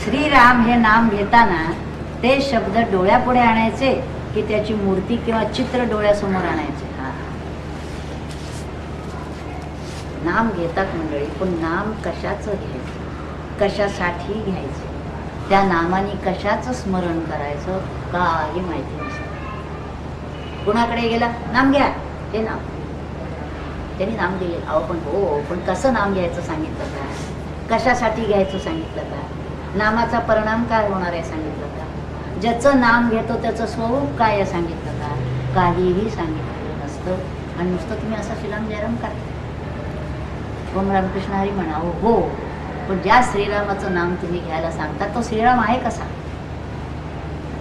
श्रीराम हे नाम घेताना ते शब्द डोळ्यापुढे आणायचे की त्याची मूर्ती किंवा चित्र डोळ्यासमोर आणायचे? नाम घेतात मंडळी, पण नाम कशाचं घ्यायचं, कशासाठी घ्यायचं, त्या नामाने कशाचं स्मरण करायचं काही माहिती नसतं. कुणाकडे गेला, नाम घ्या, हे नाम त्यांनी नाम दिले. अहो पण हो, पण कसं नाम घ्यायचं सांगितलं का? कशासाठी घ्यायचं सांगितलं का? नामाचा परिणाम काय होणार आहे सांगितलं का? ज्याचं नाम घेतो त्याचं स्वरूप काय आहे सांगितलं का? काहीही सांगितलेलं नसतं. आणि नुसतं तुम्ही असा शिलाम जयराम करा, ओम रामकृष्ण हरी म्हणावं, हो, पण ज्या श्रीरामाचं नाम तुम्ही घ्यायला सांगता तो श्रीराम आहे कसा?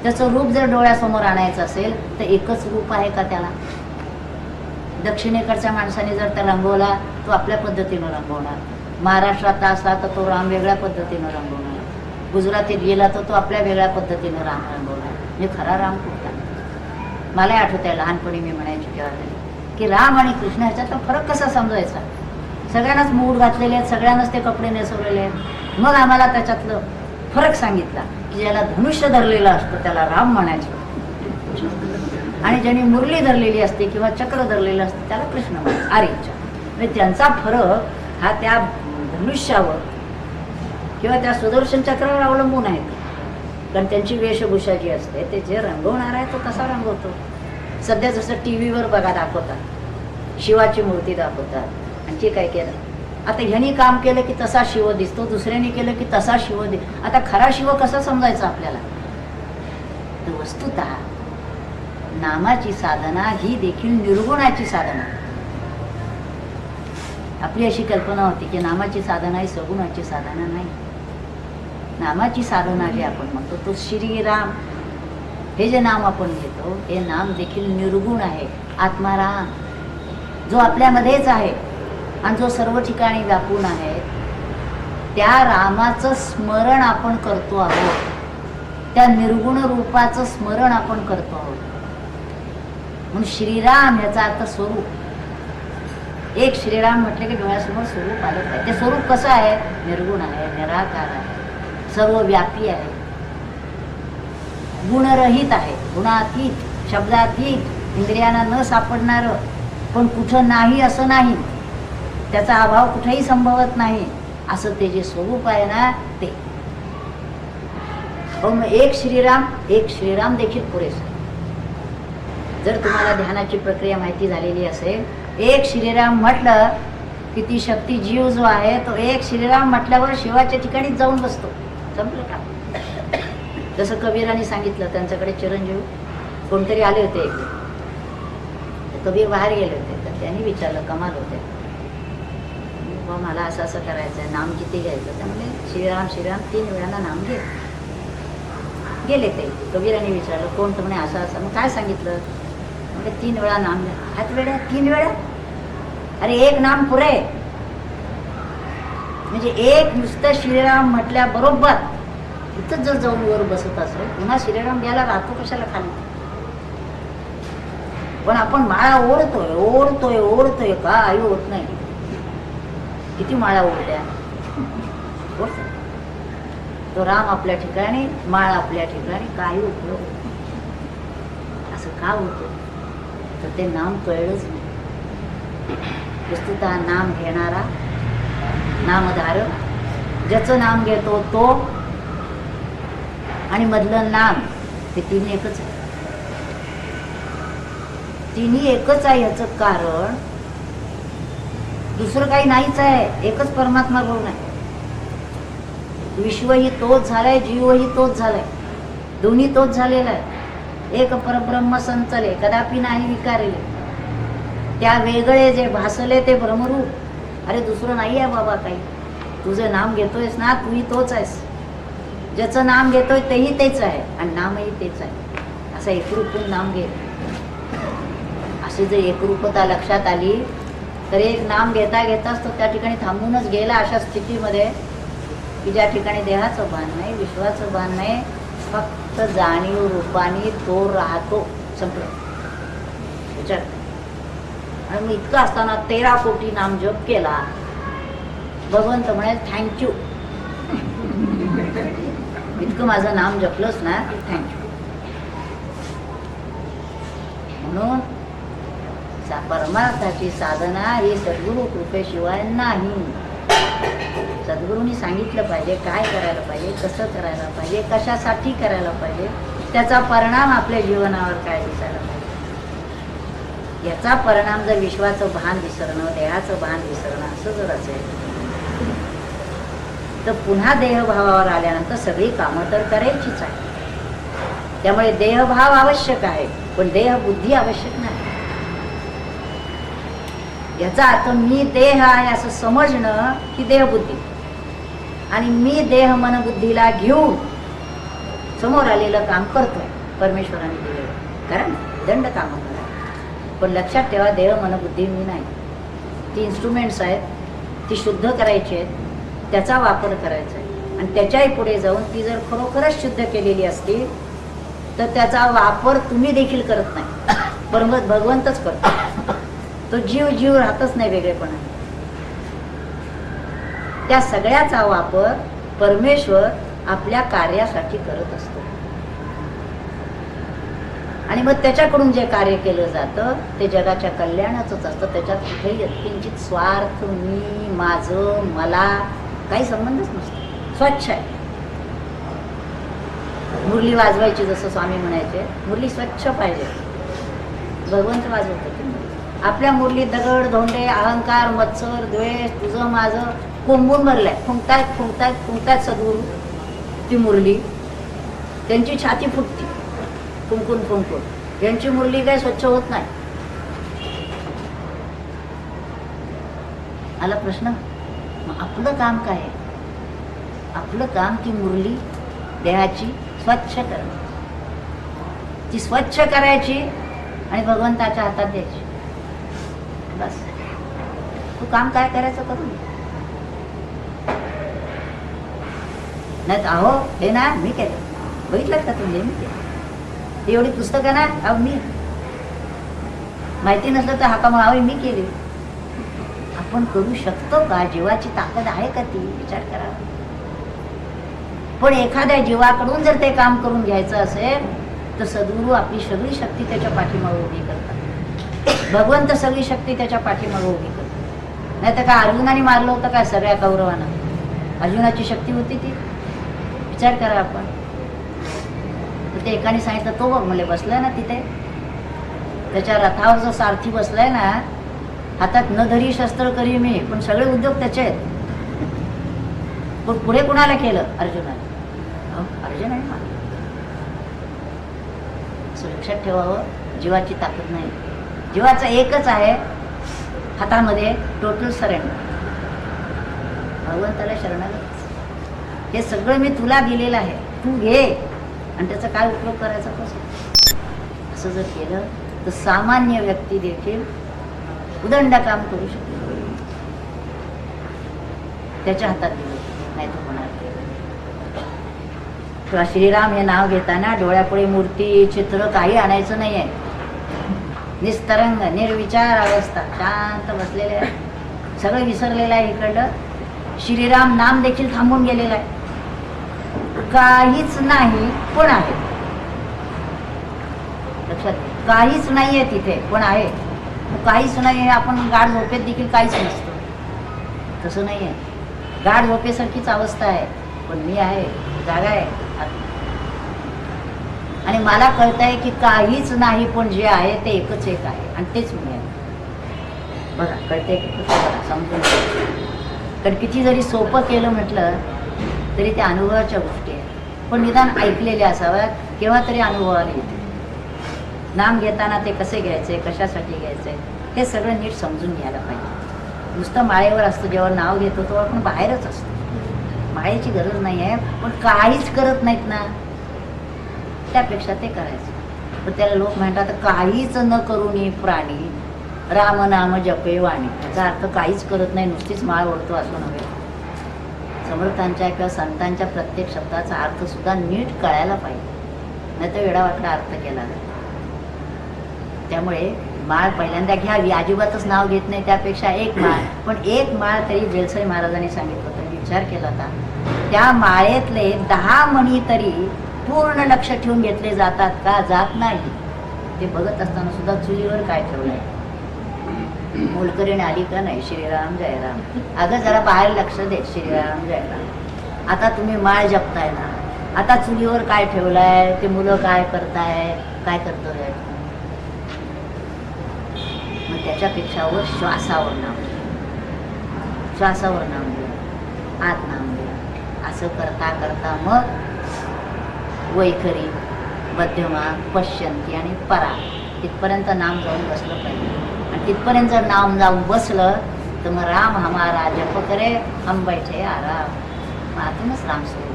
त्याचं रूप जर डोळ्यासमोर आणायचं असेल तर एकच रूप आहे का त्याला? दक्षिणेकडच्या माणसाने जर त्या रंगवला तो आपल्या पद्धतीनं रंगवणार, महाराष्ट्रात असला तर तो राम वेगळ्या पद्धतीनं रंगवणार, गुजरातीत गेला तर तो आपल्या वेगळ्या पद्धतीनं राम रंगवणार. म्हणजे खरा राम कुठला? मला आठवत आहे लहानपणी मी म्हणायची तेव्हा की राम आणि कृष्ण ह्याच्यातला फरक कसा समजायचा? सगळ्यांनाच मूड घातलेले आहेत, सगळ्यांनाच ते कपडे नेसवलेले आहेत. मग आम्हाला त्याच्यातलं फरक सांगितला की ज्याला धनुष्य धरलेलं असतं त्याला राम म्हणायचं, आणि ज्यांनी मुरली धरलेली असते किंवा चक्र धरलेलं असतं त्याला कृष्ण म्हणायचं. आर्यच्या म्हणजे त्यांचा फरक हा त्या धनुष्यावर किंवा त्या सुदर्शन चक्रावर अवलंबून आहे. कारण त्यांची वेशभूषा जी असते ते जे रंगवणार आहे तो कसा रंगवतो. सध्या जसं टी व्हीवर बघा दाखवतात, शिवाची मूर्ती दाखवतात, आणखी काय केलं, आता ह्यानी काम केलं की तसा शिव दिसतो, दुसऱ्याने केलं की तसा शिव दिसतो. आता खरा शिव कसा समजायचा आपल्याला? तर वस्तुतः नामाची साधना ही देखील निर्गुणाची साधना. आपली अशी कल्पना होती की नामाची साधना ही सगुणाची साधना नाही. नामाची साधना जी आपण म्हणतो तो श्रीराम हे जे नाम आपण घेतो हे नाम देखील निर्गुण आहे. आत्माराम जो आपल्यामध्येच आहे आणि जो सर्व ठिकाणी व्यापून आहे, त्या रामाचं स्मरण आपण करतो आहोत, त्या निर्गुण रूपाचं स्मरण आपण करतो आहोत. म्हणून श्रीराम याचा अर्थ स्वरूप. एक श्रीराम म्हटले की डोळ्यासमोर स्वरूप आलं पाहिजे. ते स्वरूप कसं आहे? निर्गुण आहे, निराकार आहे, सर्वव्यापी आहे, गुणरहित आहे, गुणातीत, शब्दातीत, इंद्रियांना न सापडणारं, पण कुठं नाही असं नाही, त्याचा अभाव कुठेही संभवत नाही असं ते जे स्वरूप आहे ना ते. मग एक श्रीराम देखील पुरेसं. जर तुम्हाला ध्यानाची प्रक्रिया माहिती झालेली असेल, एक श्रीराम म्हटलं की ती शक्ती जीव जो आहे तो एक श्रीराम म्हटल्यावर शिवाच्या ठिकाणीच जाऊन बसतो. संपलं का? जसं कबीराने सांगितलं, त्यांच्याकडे चिरंजीव कोणतरी आले होते एक, कबीर बाहेर गेले होते, तर त्यांनी विचारलं, कमाल होते, मला असं असं करायचं आहे, नाम किती घ्यायचं? त्यामुळे श्रीराम श्रीराम 3 वेळांना नाम घे. गेले ते. कबीराने विचारलं, कोण? तर म्हणे असं असं. मग काय सांगितलं? म्हणजे 3 वेळा नाम घ्या. हात वेळा 3 वेळा? अरे एक नाम पुरे. म्हणजे एक नुसतं श्रीराम म्हटल्या बरोबर इथंच जर जाऊन वर बसत असेल, पुन्हा श्रीराम घ्यायला राहतो कशाला खाली? पण आपण माळा ओढतोय काही होत नाही. किती माळा ओढल्या, तो राम आपल्या ठिकाणी, माळ आपल्या ठिकाणी, काही उपयोग. असं का होतं? तर ते नाम कळलंच नाही. वस्तुतः नाम घेणारा, नामधारक, ज्याचं नाम घेतो तो आणि मधलं नाम, ते तिन्ही एकच आहे. तिन्ही एकच आहे. याचं कारण दुसरं काही नाहीच आहे. एकच परमात्मा गुण आहे. विश्वही तोच झालाय, जीवही तोच झालाय, दोन्ही तोच झालेला आहे. एक परब्रह्म संचले, कदापि नाही विकारेले. त्या वेगळे जे भासले ते ब्रह्मरूप. अरे दुसरं नाही आहे बाबा काही. तुझं नाम घेतोयस ना, तूही तोच आहेस. ज्याचं नाम घेतोय तेही तेच आहे आणि नामही तेच आहे. असं एकरूप नाम घे. अशी जर एकरूपता लक्षात आली तर एक नाम घेता घेताच तो त्या ठिकाणी थांबूनच गेला. अशा स्थितीमध्ये की ज्या ठिकाणी देहाचं भान नाही, विश्वाचं भान नाही, फक्त जाणीव रूपाने तो राहतो. संपलं विचार. आणि मग इतकं असताना 13 कोटी नाम जप केला. भगवंत म्हणे थँक्यू. इतकं माझं नाम जपलंच ना की थँक्यू. म्हणून परमार्थाची साधना ही सद्गुरु कृपेशिवाय नाही. सद्गुरूंनी सांगितलं पाहिजे काय करायला पाहिजे, कसं करायला पाहिजे, कशासाठी करायला पाहिजे, त्याचा परिणाम आपल्या जीवनावर काय दिसायला पाहिजे. याचा परिणाम जर विश्वाचं भान विसरणं, देहाचं भान विसरणं असं जर असेल तर पुन्हा देहभावावर आल्यानंतर सगळी कामं तर करायचीच आहे. त्यामुळे देहभाव आवश्यक आहे, पण देहबुद्धी आवश्यक नाही. याचा अर्थ मी देह आहे असं समजणं की देहबुद्धी, आणि मी देह मन बुद्धीला घेऊन समोर आलेलं काम करतोय परमेश्वराने दिलेलं, कारण दंड कामं करा. पण लक्षात ठेवा, देह मन बुद्धी मी नाही. ती इन्स्ट्रुमेंट्स आहेत, ती शुद्ध करायची आहेत, त्याचा वापर करायचा आहे. आणि त्याच्याही पुढे जाऊन ती जर खरोखरच शुद्ध केलेली असती तर त्याचा वापर तुम्ही देखील करत नाही, भगवंतच करतो. तो जीव राहतच नाही वेगळेपणा. त्या सगळ्याचा वापर परमेश्वर आपल्या कार्यासाठी करत असतो. आणि मग त्याच्याकडून जे कार्य केलं जातं ते जगाच्या कल्याणाचंच असतं. त्याच्यात कुठेही किंचित स्वार्थ, मी, माझं, मला काही संबंधच नसतो. स्वच्छ आहे. मुरली वाजवायची जसं स्वामी म्हणायचे, मुरली स्वच्छ पाहिजे. भगवंत वाजवतो ती मुरली. आपल्या मुरलीत दगड धोंडे, अहंकार, मत्सर, द्वेष, तुझं माझं कोंबून भरलाय. फुंकतायत सद्गुरू ती मुरली. त्यांची छाती फुटती फुंकून. यांची मुरली काही स्वच्छ होत नाही. आला प्रश्न. मग आपलं काम काय आहे? आपलं काम ती मुरली देहाची स्वच्छ करणं. ती स्वच्छ करायची आणि भगवंताच्या हातात द्यायची. बस. तू काम काय करायचं करून नाही. अहो हे ना मी केलं, बघितलं का तुम्ही? मी केलं. एवढी पुस्तकं ना, अहो मी माहिती नसलं तर हाका म्हणावे मी केली. आपण करू शकतो का? जीवाची ताकद आहे का ती? विचार करा. पण एखाद्या जीवाकडून जर ते काम करून घ्यायचं असेल तर सद्गुरू आपली सगळी शक्ती त्याच्या पाठीमागे उभी करतात. भगवंत सगळी शक्ती त्याच्या पाठीमागे उभी करतात. नाही तर काय अर्जुनाने मारलं होतं काय सगळ्या कौरवांना? अर्जुनाची शक्ती होती ती? विचार करा आपण. तर ते एकाने सांगितलं, तो बघ म्हणले बसलाय ना तिथे, त्याच्या रथावर जो सारथी बसलाय ना, हातात न धरी शस्त्र करी मी, पण सगळे उद्योग त्याचे आहेत. पण पुढे कुणाला केलं? अर्जुनाने. अर्जुनाने मारलं. लक्षात ठेवावं, जीवाची ताकद नाही. जीवाचं एकच आहे हातामध्ये, टोटल सरेंडर. भगवंताला शरणागत. हे सगळं मी तुला दिलेलं आहे, तू घे आणि त्याचा काय उपयोग करायचा कसं. असं जर केलं तर सामान्य व्यक्ती देखील उदंड काम करू शकतो. त्याच्या हातात दिलं नाही तर कोणाला. किंवा श्रीराम हे नाव घेताना डोळ्यापुढे मूर्ती, चित्र काही आणायचं नाही आहे. निस्तरंग निर्विचार अवस्था, शांत बसलेले आहे. सगळं विसरलेलं आहे. इकडलं श्रीराम नाम देखील थांबून गेलेलं आहे. काहीच नाही पण आहे. लक्षात, काहीच नाही आहे तिथे पण आहे. काहीच नाही आहे. आपण गाढ झोपेत देखील काहीच नसतो. तसं नाही आहे. गाढ झोपेसारखीच अवस्था आहे, पण मी आहे, जागा आहे. आणि मला कळत आहे की काहीच नाही पण जे आहे ते एकच एक आहे आणि तेच मी आहे. बघा कळतंय की कसं समजून. कारण किती जरी सोपं केलं म्हटलं तरी त्या अनुभवाच्या गोष्टी आहेत. पण निदान ऐकलेले असाव्यात, केव्हा तरी अनुभवाला येते. नाम घेताना ते कसे घ्यायचे, कशासाठी घ्यायचे, हे सगळं नीट समजून घ्यायला पाहिजे. नुसतं माळेवर असतो, जेव्हा नाव घेतो तेव्हा आपण बाहेरच असतो. माळेची गरज नाही आहे, पण काहीच करत नाहीत ना, त्यापेक्षा ते करायचं. पण त्याला लोक म्हणतात काहीच न करूनी प्राणी राम नाम जपे वाणी. याचा अर्थ काहीच करत नाही, नुसतीच माळ ओढतो असं नव्हे. समर्थांच्या किंवा संतांच्या प्रत्येक शब्दाचा अर्थ सुद्धा नीट कळायला पाहिजे, नाही तर वेडावाकडा अर्थ केला जातो. त्यामुळे माळ पहिल्यांदा घ्यावी, अजिबातच नाव घेत नाही त्यापेक्षा एक माळ. पण एक माळ तरी बेलसाई महाराजांनी सांगितलं होतं, विचार केला होता. त्या माळेतले 10 मणी तरी पूर्ण लक्ष ठेवून घेतले जातात का? जात नाही. ते बघत असताना सुद्धा चुलीवर काय ठेवलंय, मोलकरीण आली का नाही, श्रीराम जय राम. अगं जरा बाहेर लक्ष दे, श्रीराम जय राम. आता तुम्ही माळ जपताय ना, आता चुलीवर काय ठेवलंय, ते मुलं काय करताय, काय करतोय. मग त्याच्यापेक्षा वर श्वासावर नाम घ्या, श्वासावर नाम घ्या, आत नाम घ्या. असं करता करता मग वैखरी, मध्यमा, पश्यंती आणि परा तिथपर्यंत नाम जाऊन बसलं पाहिजे. आणि तिथपर्यंत जर नाम जाऊन बसलं तर मग राम हमारा जप करे हम बैठे आराम. मग आतूनच राम सुरू.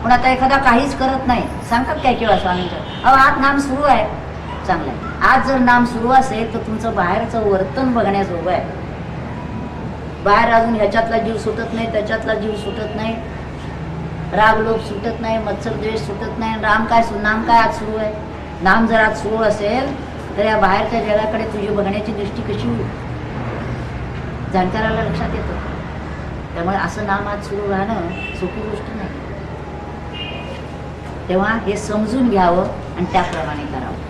पण आता एखादा काहीच करत नाही, सांगतात काय किंवा स्वामींचं, अहो आत नाम सुरू आहे, चांगलं आहे. आज जर नाम सुरू असेल तर तुमचं बाहेरचं वर्तन बघण्याजोगं आहे. बाहेर अजून ह्याच्यातला जीव सुटत नाही, त्याच्यातला जीव सुटत नाही, राग लोभ सुटत नाही, मत्सर द्वेष सुटत नाही. नाम काय आज सुरू आहे. नाम जर आज सुरू असेल तर या बाहेरच्या जगाकडे तुझी बघण्याची दृष्टी कशी होईल, जाणकाराला लक्षात येतं. त्यामुळे असं नाम आज सुरू राहणं सोपी गोष्ट नाही. तेव्हा हे समजून घ्यावं आणि त्याप्रमाणे करावं.